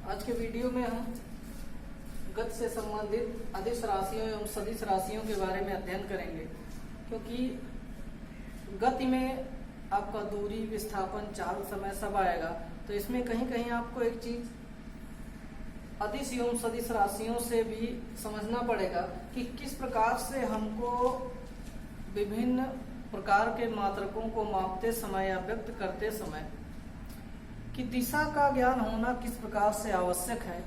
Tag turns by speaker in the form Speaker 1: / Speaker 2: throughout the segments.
Speaker 1: आज के वीडियो में हम गति से संबंधित अदिश राशियों एवं सदिश राशियों के बारे में अध्ययन करेंगे, क्योंकि गति में आपका दूरी, विस्थापन, चाल, समय सब आएगा। तो इसमें कहीं कहीं आपको एक चीज अदिश एवं सदिश राशियों से भी समझना पड़ेगा कि किस प्रकार से हमको विभिन्न प्रकार के मात्रकों को मापते समय या व्यक्त करते समय कि दिशा का ज्ञान होना किस प्रकार से आवश्यक है,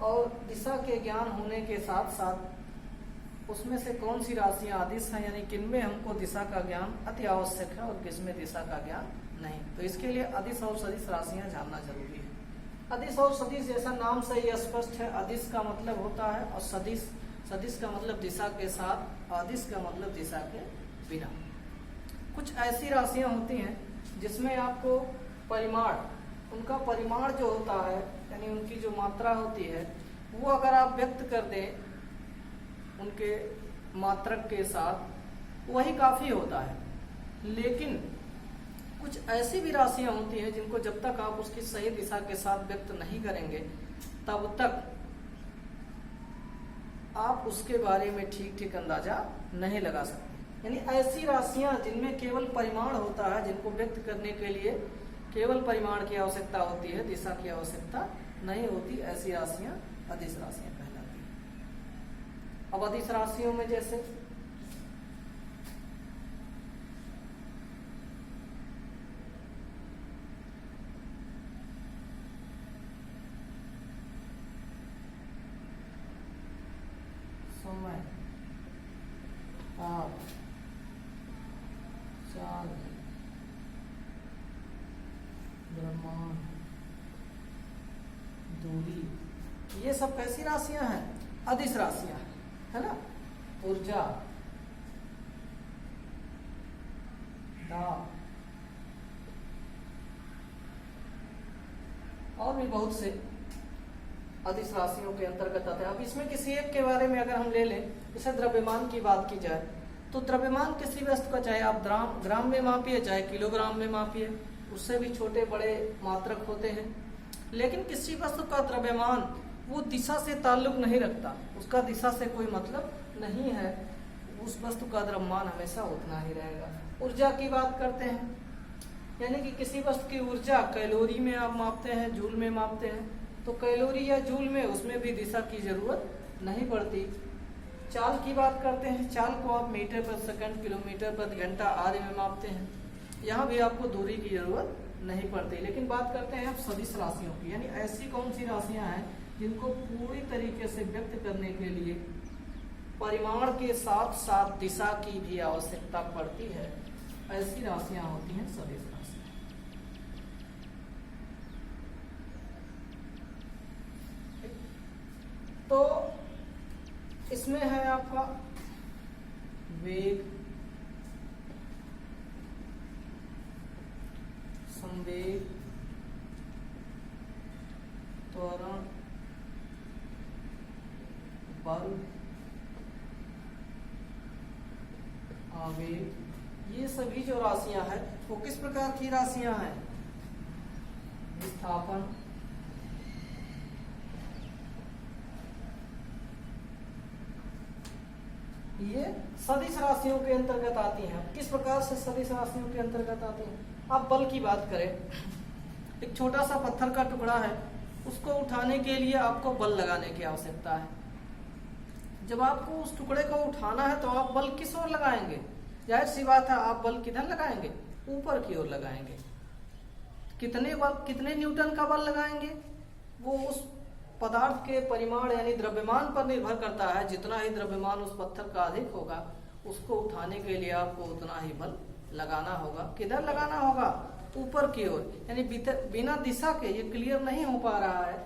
Speaker 1: और दिशा के ज्ञान होने के साथ साथ उसमें से कौन सी राशियां अदिश हैं, यानी किनमें हमको दिशा का ज्ञान अति आवश्यक है और किसमें दिशा का ज्ञान नहीं। तो इसके लिए अदिश और सदिश राशियां जानना जरूरी है। अदिश और सदिश जैसा नाम से ही स्पष्ट है, अदिश का मतलब होता है और सदिश का मतलब दिशा के साथ, अदिश का मतलब दिशा के बिना। कुछ ऐसी राशियां होती हैं जिसमें आपको परिमाण, उनका परिमाण जो होता है यानी उनकी जो मात्रा होती है वो अगर आप व्यक्त कर दें उनके मात्रक के साथ, वही काफी होता है। लेकिन कुछ ऐसी भी राशियां होती हैं जिनको जब तक आप उसकी सही दिशा के साथ व्यक्त नहीं करेंगे तब तक आप उसके बारे में ठीक अंदाजा नहीं लगा सकते। यानी ऐसी राशियां जिनमें केवल परिमाण होता है, जिनको व्यक्त करने के लिए केवल परिमाण की आवश्यकता होती है, दिशा की आवश्यकता नहीं होती, ऐसी राशियां अदिश राशियां कहलाती हैं। अब अदिश राशियों में जैसे समय, ताप, चाल, ब्रह्मांड, दूरी, ये सब कैसी राशियां हैं? अदिश राशियां, है ना। ऊर्जा, दाब और भी बहुत से अदिश राशियों के अंतर्गत आते हैं। अब इसमें किसी एक के बारे में अगर हम ले लें, जैसे द्रव्यमान की बात की जाए तो द्रव्यमान किसी वस्तु का, चाहे आप ग्राम में मापिए चाहे किलोग्राम में मापिए, उससे भी छोटे बड़े मात्रक होते हैं। लेकिन किसी वस्तु का द्रव्यमान वो दिशा से ताल्लुक नहीं रखता, उसका दिशा से कोई मतलब नहीं है, उस वस्तु का द्रव्यमान हमेशा उतना ही रहेगा। ऊर्जा की बात करते हैं, यानी कि किसी वस्तु की ऊर्जा कैलोरी में आप मापते हैं, जूल में मापते हैं, तो कैलोरी या जूल में उसमें भी दिशा की जरूरत नहीं पड़ती। चाल की बात करते हैं, चाल को आप मीटर प्रति सेकंड, किलोमीटर प्रति घंटा आदि में मापते हैं, यहाँ भी आपको दूरी की जरूरत नहीं पड़ती। लेकिन बात करते हैं आप सदिश राशियों की, यानी ऐसी कौन सी राशियां हैं जिनको पूरी तरीके से व्यक्त करने के लिए परिमाण के साथ साथ दिशा की भी आवश्यकता पड़ती है, ऐसी राशियां होती हैं सदिश राशियां। तो इसमें है आपका वेग, संवेग, त्वरण, बल, आवेग, ये सभी जो राशियां हैं वो किस प्रकार की राशियां हैं? विस्थापन, ये सदिश राशियों के अंतर्गत आती हैं। किस प्रकार से सदिश राशियों के अंतर्गत आती हैं? आप बल की बात करें, एक छोटा सा पत्थर का टुकड़ा है, उसको उठाने के लिए आपको बल लगाने की आवश्यकता है। जब आपको उस टुकड़े को उठाना है तो आप बल किस ओर लगाएंगे? जाहिर सी बात है, आप बल किधर लगाएंगे? ऊपर की ओर लगाएंगे। कितने न्यूटन का बल लगाएंगे? वो उस पदार्थ के परिमाण यानी द्रव्यमान पर निर्भर करता है। जितना ही द्रव्यमान उस पत्थर का अधिक होगा, उसको उठाने के लिए आपको उतना ही बल लगाना होगा। किधर लगाना होगा? ऊपर की ओर। यानी बिना दिशा के ये क्लियर नहीं हो पा रहा है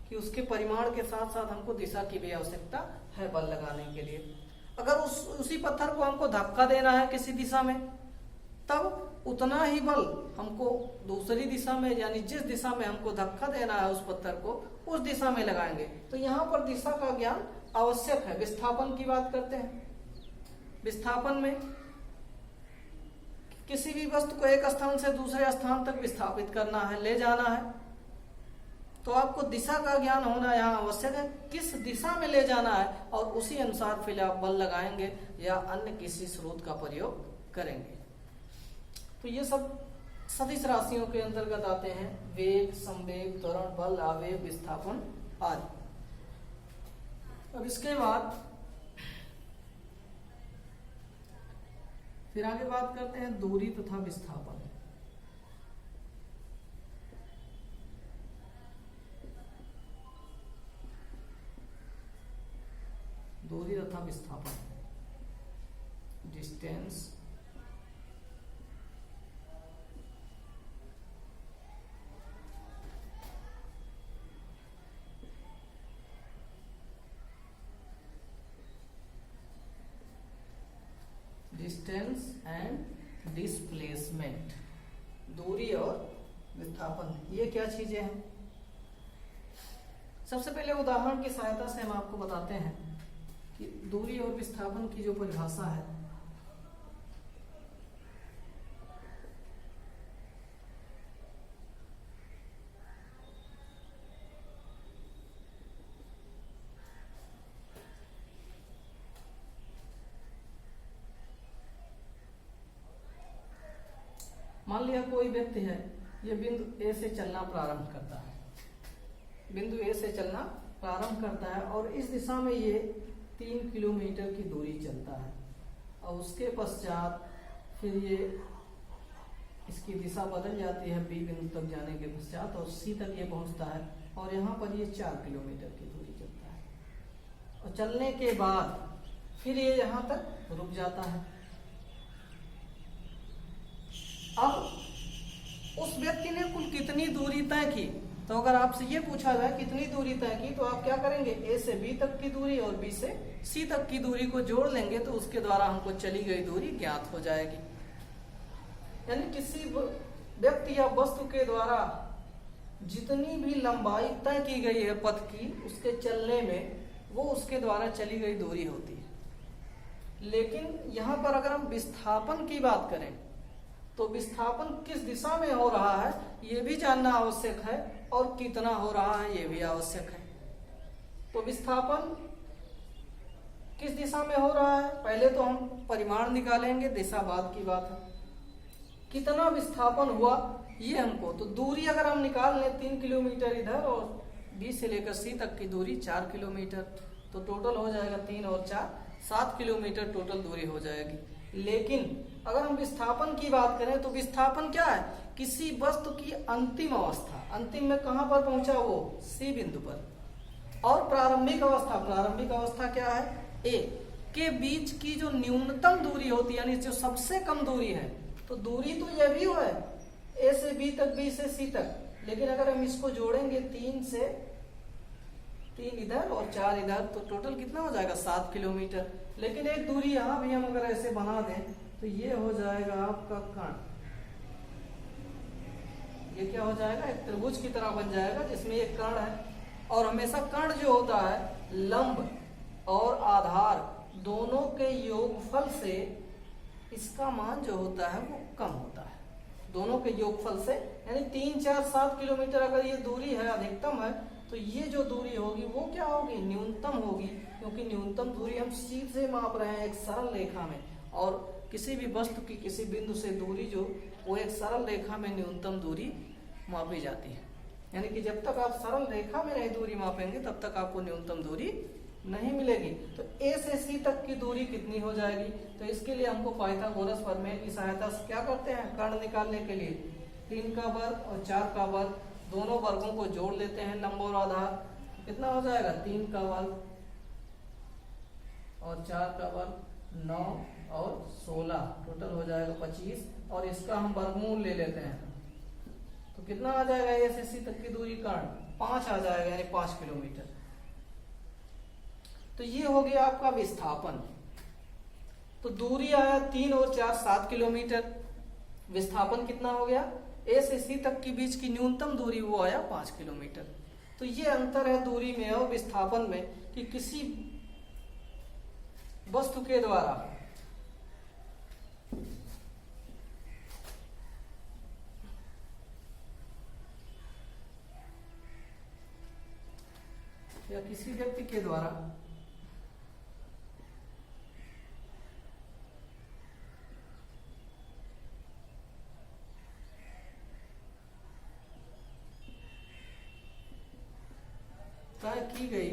Speaker 1: कि उसके परिमाण के साथ साथ हमको दिशा की भी आवश्यकता है बल लगाने के लिए। अगर उसी पत्थर को हमको धक्का देना है किसी दिशा में, तब उतना ही बल हमको दूसरी दिशा में, यानी जिस दिशा में हमको धक्का देना है उस पत्थर को, उस दिशा में लगाएंगे। तो यहाँ पर दिशा का ज्ञान आवश्यक है। विस्थापन की बात करते हैं, विस्थापन में किसी भी वस्तु को एक स्थान से दूसरे स्थान तक विस्थापित करना है, ले जाना है, तो आपको दिशा का ज्ञान होना यहाँ आवश्यक है, किस दिशा में ले जाना है, और उसी अनुसार फिर आप बल लगाएंगे या अन्य किसी स्रोत का प्रयोग करेंगे। तो ये सब सदिश राशियों के अंतर्गत आते हैं, वेग, संवेग, त्वरण, बल, आवेग, विस्थापन आदि। अब इसके बाद फिर आगे बात करते हैं दूरी तथा विस्थापन। दूरी तथा विस्थापन, डिस्टेंस डिस्टेंस एंड डिस्प्लेसमेंट, दूरी और विस्थापन, ये क्या चीजें हैं? सबसे पहले उदाहरण की सहायता से हम आपको बताते हैं कि दूरी और विस्थापन की जो परिभाषा है, मान लिया कोई व्यक्ति है, ये बिंदु ए से चलना प्रारंभ करता है, बिंदु ए से चलना प्रारंभ करता है और इस दिशा में ये 3 किलोमीटर की दूरी चलता है, और उसके पश्चात फिर ये इसकी दिशा बदल जाती है बी बिंदु तक जाने के पश्चात, और सी तक ये पहुंचता है, और यहाँ पर ये 4 किलोमीटर की दूरी चलता है, और चलने के बाद फिर ये यहाँ तक रुक जाता है। अब उस व्यक्ति ने कुल कितनी दूरी तय की, तो अगर आपसे ये पूछा जाए कितनी दूरी तय की, तो आप क्या करेंगे, ए से बी तक की दूरी और बी से सी तक की दूरी को जोड़ लेंगे, तो उसके द्वारा हमको चली गई दूरी ज्ञात हो जाएगी। यानी किसी व्यक्ति या वस्तु के द्वारा जितनी भी लंबाई तय की गई है पथ की, उसके चलने में, वो उसके द्वारा चली गई दूरी होती है। लेकिन यहाँ पर अगर हम विस्थापन की बात करें, तो विस्थापन किस दिशा में हो रहा है ये भी जानना आवश्यक है, और कितना हो रहा है ये भी आवश्यक है। तो विस्थापन किस दिशा में हो रहा है, पहले तो हम परिमाण निकालेंगे, दिशा बाद की बात है। कितना विस्थापन हुआ ये हमको, तो दूरी अगर हम निकाल लें 3 किलोमीटर इधर, और बी से लेकर सी तक की दूरी 4 किलोमीटर, तो टोटल हो जाएगा 3 और 4 7 किलोमीटर टोटल दूरी हो जाएगी। लेकिन अगर हम विस्थापन की बात करें, तो विस्थापन क्या है, किसी वस्तु की अंतिम अवस्था, अंतिम में कहां पर पहुंचा वो सी बिंदु पर, और प्रारंभिक अवस्था, प्रारंभिक अवस्था क्या है ए के बीच की जो न्यूनतम दूरी होती है, यानी जो सबसे कम दूरी है। तो दूरी तो ये भी है ए से बी तक, बी से सी तक, लेकिन अगर हम इसको जोड़ेंगे 3 इधर और 4 इधर, तो टोटल कितना हो जाएगा 7 किलोमीटर। लेकिन एक दूरी यहां भी हम अगर ऐसे बना दें, तो ये हो जाएगा आपका कर्ण, ये क्या हो जाएगा, एक त्रिभुज की तरह बन जाएगा जिसमें एक कर्ण है, और हमेशा कर्ण जो होता है लंब और आधार दोनों के योगफल से इसका मान जो होता है वो कम होता है, दोनों के योगफल से। यानी 3, 4, 7 किलोमीटर अगर ये दूरी है, अधिकतम है, तो ये जो दूरी होगी वो क्या होगी, न्यूनतम होगी, क्योंकि न्यूनतम दूरी हम सीधे माप रहे हैं एक सरल रेखा में, और किसी भी वस्तु की किसी बिंदु से दूरी जो वो एक सरल रेखा में न्यूनतम दूरी मापी जाती है। यानी कि जब तक आप सरल रेखा में नहीं दूरी मापेंगे, तब तक आपको न्यूनतम दूरी नहीं मिलेगी। तो ए से सी तक की दूरी कितनी हो जाएगी, तो इसके लिए हमको पाइथागोरस प्रमेय की सहायता से क्या करते हैं, कर्ण निकालने के लिए 3 का वर्ग और 4 का वर्ग, दोनों वर्गों को जोड़ लेते हैं, लंब और आधार, कितना हो जाएगा 3 का वर्ग और 4 का वर्ग 9 और 16, टोटल हो जाएगा 25, और इसका हम वर्गमूल ले लेते हैं, तो कितना आ जाएगा ए से सी तक की दूरी कर्ण 5 आ जाएगा, यानी 5 किलोमीटर। तो ये हो गया आपका विस्थापन। तो दूरी आया 3 और 4 7 किलोमीटर, विस्थापन कितना हो गया, ए से सी तक के बीच की न्यूनतम दूरी वो आया 5 किलोमीटर। तो ये अंतर है दूरी में और विस्थापन में, कि किसी वस्तु के द्वारा या किसी व्यक्ति के द्वारा तय की गई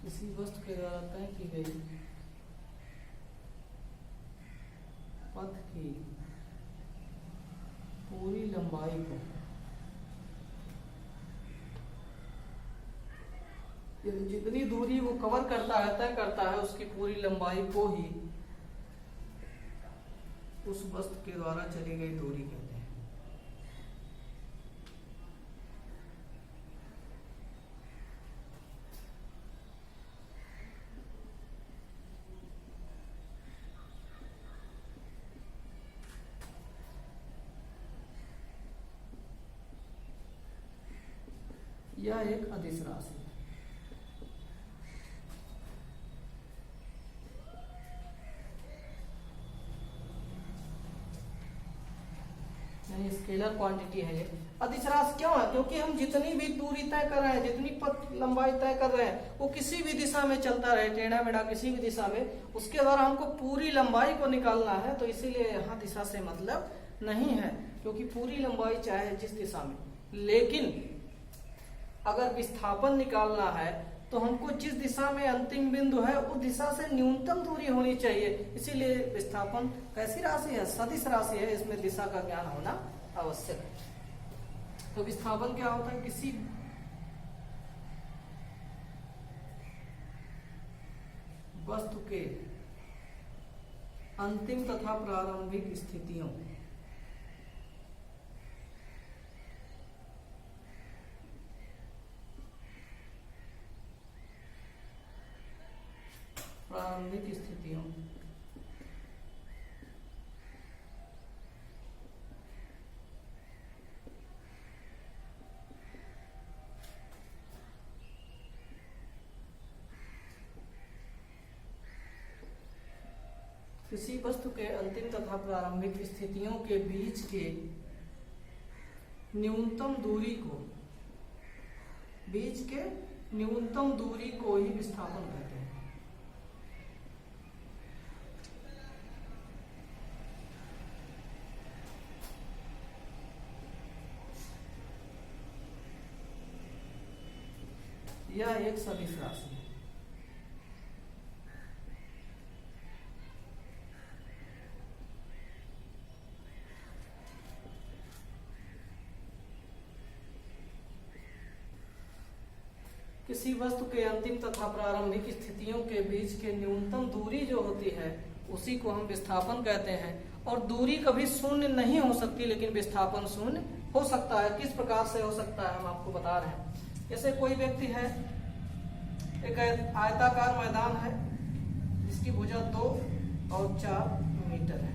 Speaker 1: किसी वस्तु के द्वारा तय की गई पथ की पूरी लंबाई को जितनी दूरी वो कवर करता है, तय करता है, उसकी पूरी लंबाई को ही उस वस्तु के द्वारा चली गई दूरी कहते हैं। यह एक अदिश राशि है। यानी स्केलर क्वांटिटी है ये। अदिश राशि क्यों है? क्योंकि हम जितनी भी दूरी तय कर रहे हैं, जितनी पथ लंबाई तय कर रहे हैं, वो किसी भी दिशा में चलता रहे, टेढ़ा मेढ़ा किसी भी दिशा में, उसके द्वारा हमको पूरी लंबाई को निकालना है। तो इसीलिए यहाँ दिशा से मतलब नहीं है, क्योंकि पूरी लंबाई चाहे जिस दिशा में, लेकिन अगर विस्थापन निकालना है तो हमको जिस दिशा में अंतिम बिंदु है उस दिशा से न्यूनतम दूरी होनी चाहिए। इसीलिए विस्थापन कैसी राशि है? सदिश राशि है, इसमें दिशा का ज्ञान होना आवश्यक है। तो विस्थापन क्या होता है? किसी वस्तु के अंतिम तथा प्रारंभिक स्थितियों किसी वस्तु के अंतिम तथा प्रारंभिक स्थितियों के बीच के न्यूनतम दूरी को ही विस्थापन कहते हैं। यह एक सदिश राशि है। किसी वस्तु के अंतिम तथा प्रारंभिक स्थितियों के बीच के न्यूनतम दूरी जो होती है उसी को हम विस्थापन कहते हैं। और दूरी कभी शून्य नहीं हो सकती, लेकिन विस्थापन शून्य हो सकता है। किस प्रकार से हो सकता है हम आपको बता रहे हैं। जैसे कोई व्यक्ति है, एक आयताकार मैदान है जिसकी भुजा 2 और 4 मीटर है।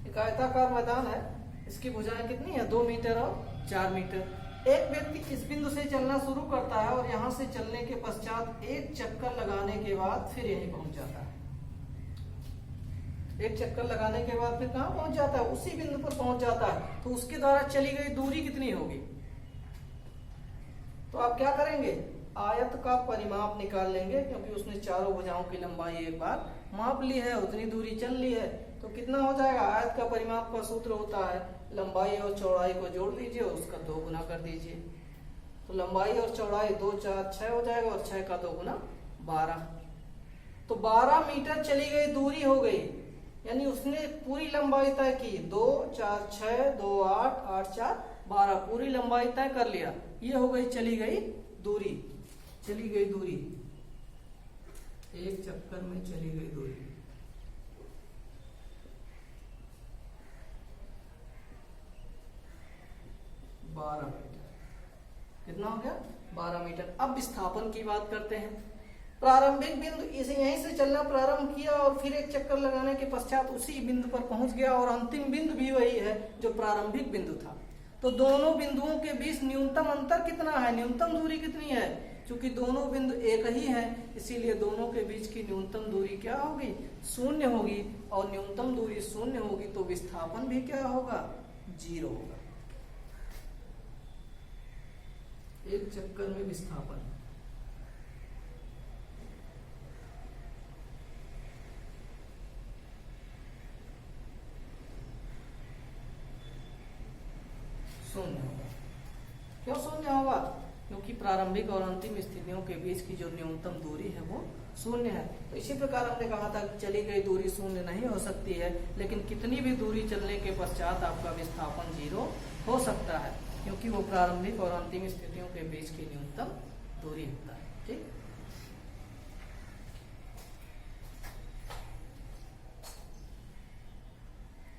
Speaker 1: एक आयताकार मैदान है, इसकी भुजाएं कितनी है? 2 मीटर और 4 मीटर। एक व्यक्ति इस बिंदु से चलना शुरू करता है और यहां से चलने के पश्चात एक चक्कर लगाने के बाद फिर यहीं पहुंच जाता है। एक चक्कर लगाने के बाद फिर कहां पहुंच जाता है? उसी बिंदु पर पहुंच जाता है। तो उसके द्वारा चली गई दूरी कितनी होगी? तो आप क्या करेंगे? आयत का परिमाप निकाल लेंगे, क्योंकि उसने चारों भुजाओं की लंबाई एक बार माप ली है, उतनी दूरी चल ली है। तो कितना हो जाएगा? आयत का परिमाप का सूत्र होता है लंबाई और चौड़ाई को जोड़ लीजिए, उसका 2 गुना कर दीजिए। तो लंबाई और चौड़ाई 2 4 6 हो जाएगा, और 6 का 2 गुना 12। तो 12 मीटर चली गई दूरी हो गई, यानी उसने पूरी लंबाई तय की। 2 4 6 2 8 8 4 12 पूरी लंबाई तय कर लिया। ये हो गई चली गई दूरी। एक चक्कर में चली गई दूरी। बारह मीटर। कितना हो गया? 12 मीटर। अब विस्थापन की बात करते हैं। प्रारंभिक बिंदु इसे यहीं से चलना प्रारंभ किया और फिर एक चक्कर लगाने के पश्चात उसी बिंदु पर पहुंच गया, और अंतिम बिंदु भी वही है जो प्रारंभिक बिंदु था। तो दोनों बिंदुओं के बीच न्यूनतम अंतर कितना है? न्यूनतम दूरी कितनी है? चूंकि दोनों बिंदु एक ही हैं, इसीलिए दोनों के बीच की न्यूनतम दूरी क्या होगी, शून्य होगी। और न्यूनतम दूरी शून्य होगी तो विस्थापन भी क्या होगा, 0 होगा। एक चक्कर में विस्थापन शून्य होगा। क्यों शून्य होगा, क्योंकि प्रारंभिक और अंतिम स्थितियों के बीच की जो न्यूनतम दूरी है वो शून्य है। तो इसी प्रकार हमने कहा था कि चली गई दूरी शून्य नहीं हो सकती है, लेकिन कितनी भी दूरी चलने के पश्चात आपका विस्थापन 0 हो सकता है, क्योंकि वो प्रारंभिक और अंतिम स्थितियों के बीच की न्यूनतम दूरी होता है। ठीक।